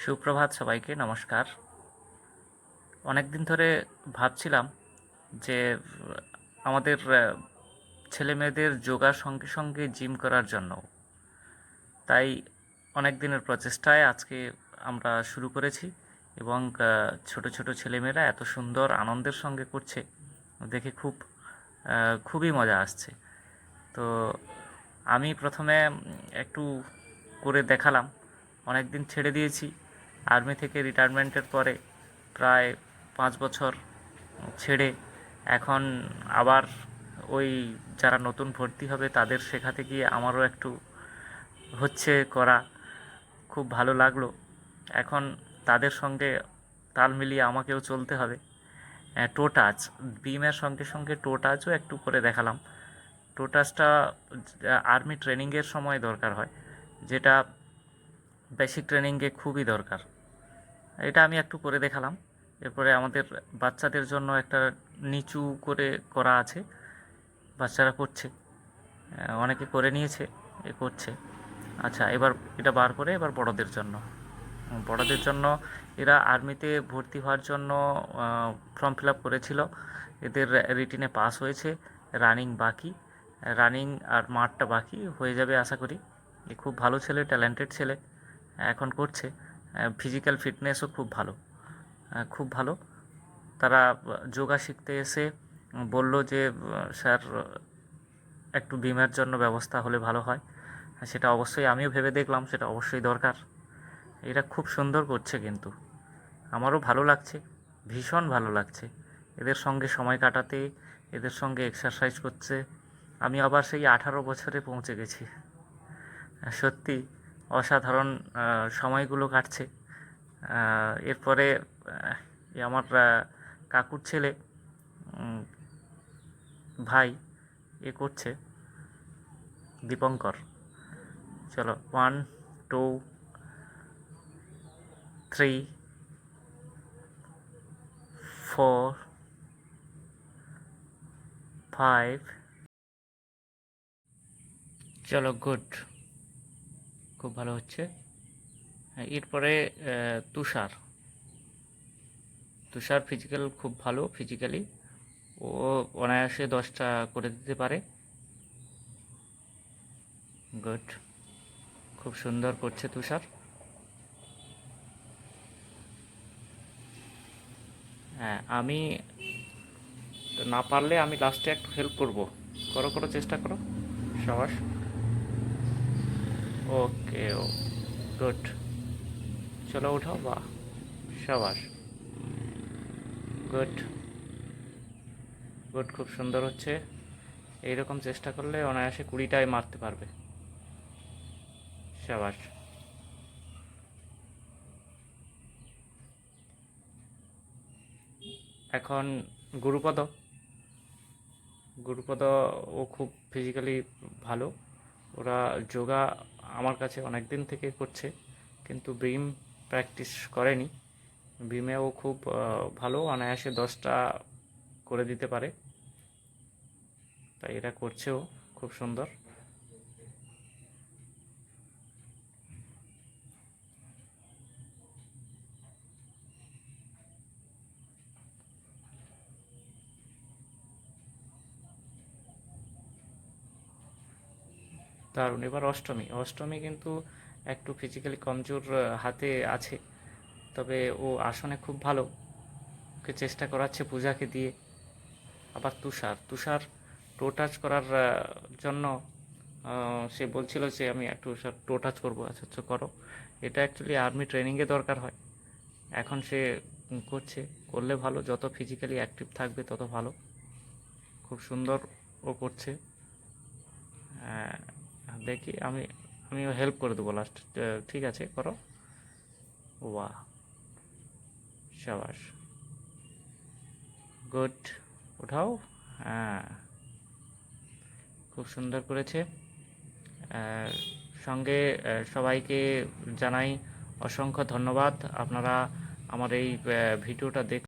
সুপ্রভাত সবাইকে, নমস্কার। অনেক দিন ধরে ভাবছিলাম যে আমাদের ছেলে মেয়েদের যোগার সঙ্গে সঙ্গে জিম করার জন্য, তাই অনেক দিনের প্রচেষ্টায় আজকে আমরা শুরু করেছি এবং ছোট ছোট ছেলেমেয়েরা এত সুন্দর আনন্দের সঙ্গে করছে, দেখে খুবই মজা আসছে। তো আমি প্রথমে একটু করে দেখালাম। অনেক দিন ছেড়ে দিয়েছি, আর্মি থেকে রিটায়ারমেন্টের পরে প্রায় 5 বছর ছেড়ে এখন আবার ওই যারা নতুন ভর্তি হবে তাদের শেখাতে গিয়ে আমারও একটু হচ্ছে করা, খুব ভালো লাগলো। এখন তাদের সঙ্গে তাল মিলিয়ে আমাকেও চলতে হবে। টো টাচ, বিমের সঙ্গে সঙ্গে টো টাচও একটু করে দেখালাম। টো টাচটা আর্মি ট্রেনিংয়ের সময় দরকার হয়, যেটা বেসিক ট্রেনিংয়ে খুবই দরকার। এটা আমি একটু করে দেখালাম। এরপরে আমাদের বাচ্চাদের জন্য একটা নিচু করে করা আছে, বাচ্চারা করছে, অনেকে করে নিয়েছে, করছে। আচ্ছা, এবার এটা বার করে এবার বড়দের জন্য এরা আর্মিতে ভর্তি হওয়ার জন্য ফর্ম ফিল আপ করেছিল, এদের রিটিনে পাস হয়েছে, রানিং বাকি, রানিং আর মাঠটা বাকি হয়ে যাবে আশা করি। এ খুব ভালো ছেলে, ট্যালেন্টেড ছেলে, এখন করছে। ফিজিক্যাল ফিটনেসও খুব ভালো, খুব ভালো। তারা যোগা শিখতে এসে বলল যে স্যার, একটু বিমার জন্য ব্যবস্থা হলে ভালো হয়। সেটা অবশ্যই আমিও ভেবে দেখলাম, সেটা অবশ্যই দরকার। এরা খুব সুন্দর করছে, কিন্তু আমারও ভালো লাগছে, ভীষণ ভালো লাগছে এদের সঙ্গে সময় কাটাতে, এদের সঙ্গে এক্সারসাইজ করছে। আমি আবার সেই 18 বছরে পৌঁছে গেছি। সত্যি অসাধারণ সময়গুলো কাটছে। এরপরে আমার কাকুর ছেলে, উম, ভাই, করছে, দীপঙ্কর। চলো, 1, 2, 3, 4, 5। চলো, গুড, খুব ভালো হচ্ছে। এরপরে তুষার। তুষার ফিজিক্যাল খুব ভালো, ফিজিক্যালি ও অনায়াসে 10টা করে দিতে পারে। গুড, খুব সুন্দর করছে তুষার। হ্যাঁ, আমি না পারলে আমি লাস্টে একটু হেল্প করব। করো করো, চেষ্টা করো। সাবাস। ওকে, ও গুড। চলো, উঠাও, বাহ, সাবাস, গুড, গুড, খুব সুন্দর হচ্ছে। এইরকম চেষ্টা করলে অনায়াসে 20টায় মারতে পারবে। সাবাস। এখন গুরুপদ। গুরুপদ ও খুব ফিজিক্যালি ভালো। ওরা যোগা আমার কাছে অনেক দিন থেকে করছে, কিন্তু বিম প্র্যাকটিস করেনি। বিমেও খুব ভালো, অনায়াসে 10টা করে দিতে পারে, তাই এরা করছেও খুব সুন্দর। দারুণ। এবার অষ্টমী। অষ্টমী কিন্তু একটু ফিজিক্যালি কমজোর হাতে আছে, তবে ও আসনে খুব ভালো, ওকে চেষ্টা করাচ্ছে পূজাকে দিয়ে। আবার তুষার। তুষার টো টাচ করার জন্য সে বলছিল যে আমি একটু টো টাচ করবো। আচ্ছা আচ্ছা, করো। এটা অ্যাকচুয়ালি আর্মি ট্রেনিংয়ে দরকার হয়। এখন সে করছে, করলে ভালো, যত ফিজিক্যালি অ্যাক্টিভ থাকবে তত ভালো। খুব সুন্দর ও করছে। আহ, দেখি, আমিও হেল্প করে দেবো লাস্ট। ঠিক আছে, করো। বাহ, সাবাস, গুড, উঠাও। হ্যাঁ, খুব সুন্দর করেছে। সঙ্গে সবাইকে জানাই অসংখ্য ধন্যবাদ। আপনারা আমার এই ভিডিওটা